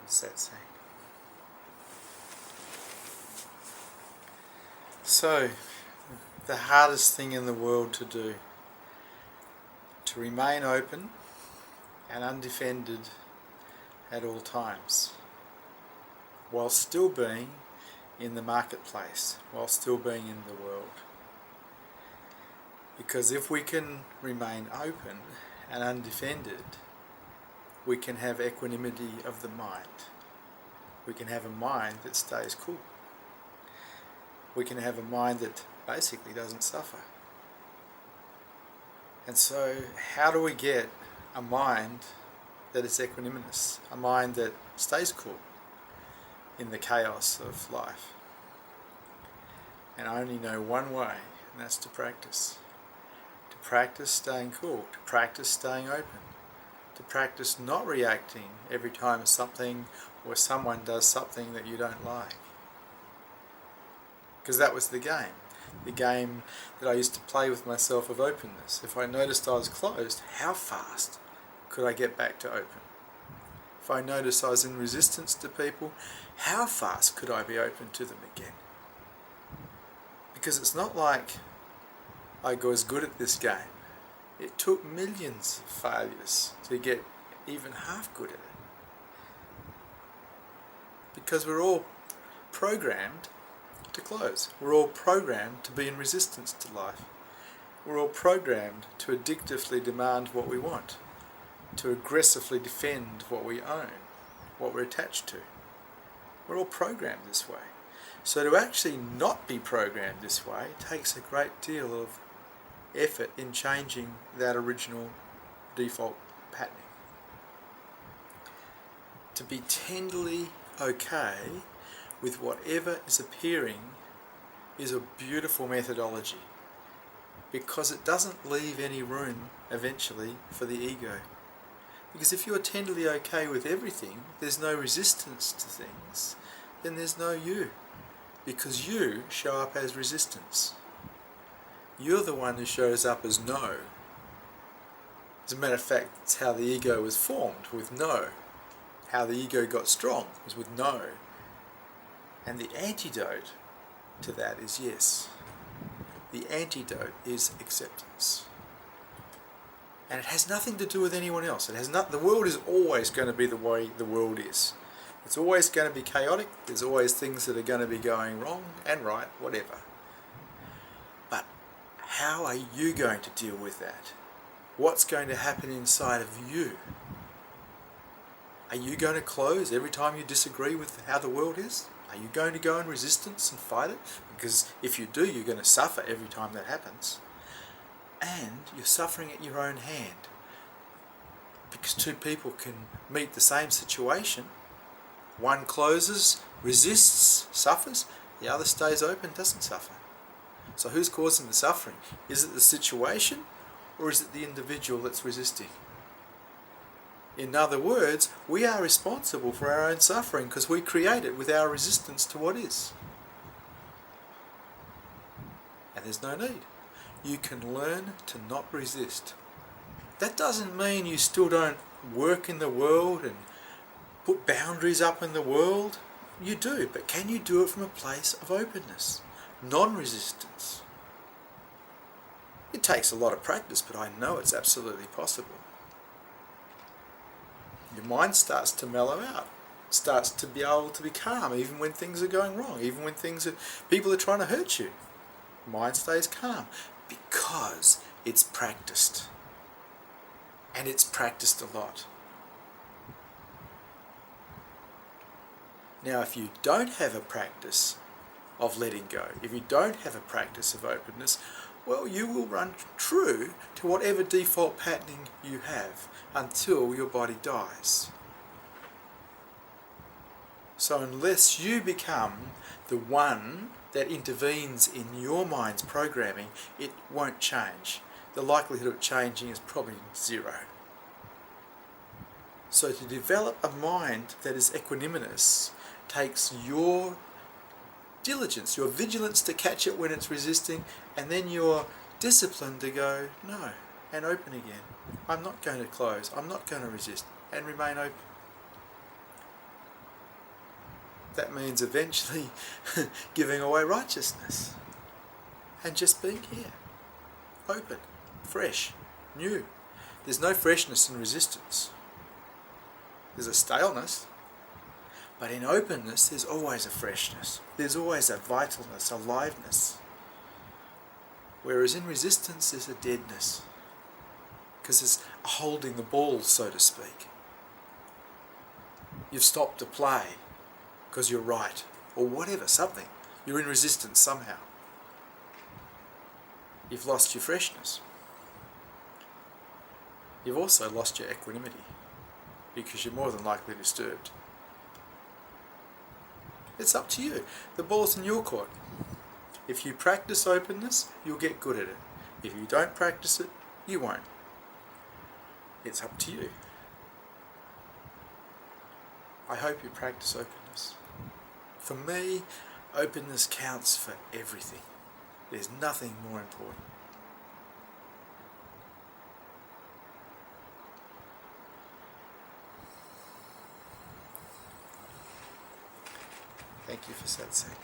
Satsang. So, the hardest thing in the world to do, to remain open and undefended at all times, while still being in the marketplace, while still being in the world. Because if we can remain open and undefended, we can have equanimity of the mind. We can have a mind that stays cool. We can have a mind that basically doesn't suffer. And so, how do we get a mind that is equanimous, a mind that stays cool in the chaos of life? And I only know one way, and that's to practice. To practice staying cool, to practice staying open, to practice not reacting every time something or someone does something that you don't like. Because that was the game that I used to play with myself of openness. If I noticed I was closed, how fast could I get back to open? If I noticed I was in resistance to people, how fast could I be open to them again? Because it's not like I was good at this game. It took millions of failures to get even half good at it. Because we're all programmed to close. We're all programmed to be in resistance to life. We're all programmed to addictively demand what we want, to aggressively defend what we own, what we're attached to. We're all programmed this way. So to actually not be programmed this way takes a great deal of effort in changing that original default patterning. To be tenderly okay with whatever is appearing is a beautiful methodology, because it doesn't leave any room eventually for the ego. Because if you're tenderly okay with everything, there's no resistance to things, then there's no you, because you show up as resistance. You're the one who shows up as no. As a matter of fact, it's how the ego was formed, with no. How the ego got strong was with no. And the antidote to that is yes. The antidote is acceptance. And it has nothing to do with anyone else. The world is always going to be the way the world is. It's always going to be chaotic. There's always things that are going to be going wrong and right, whatever. But how are you going to deal with that? What's going to happen inside of you? Are you going to close every time you disagree with how the world is? Are you going to go in resistance and fight it? Because if you do, you're going to suffer every time that happens. And you're suffering at your own hand. Because two people can meet the same situation. One closes, resists, suffers. The other stays open, doesn't suffer. So who's causing the suffering? Is it the situation, or is it the individual that's resisting? In other words, we are responsible for our own suffering because we create it with our resistance to what is. And there's no need. You can learn to not resist. That doesn't mean you still don't work in the world and put boundaries up in the world. You do, but can you do it from a place of openness, non-resistance? It takes a lot of practice, but I know it's absolutely possible. Your mind starts to mellow out, starts to be able to be calm even when things are going wrong, even when people are trying to hurt you. Mind stays calm because it's practiced. And it's practiced a lot. Now, if you don't have a practice of letting go, if you don't have a practice of openness, well, you will run true to whatever default patterning you have until your body dies. So unless you become the one that intervenes in your mind's programming, it won't change. The likelihood of changing is probably zero. So to develop a mind that is equanimous takes your diligence, your vigilance to catch it when it's resisting, and then your discipline to go, no, and open again. I'm not going to close, I'm not going to resist, and remain open. that means eventually giving away righteousness and just being here, open, fresh, new. There's no freshness in resistance. There's a staleness, but in openness there's always a freshness. There's always a vitalness, a liveness. Whereas in resistance there's a deadness, because it's holding the ball, so to speak. You've stopped to play because you're right, or whatever, something. You're in resistance somehow. You've lost your freshness. You've also lost your equanimity, because you're more than likely disturbed. It's up to you. The ball's in your court. If you practice openness, you'll get good at it. If you don't practice it, you won't. It's up to you. I hope you practice openness. For me, openness counts for everything. There's nothing more important. Thank you for Satsang.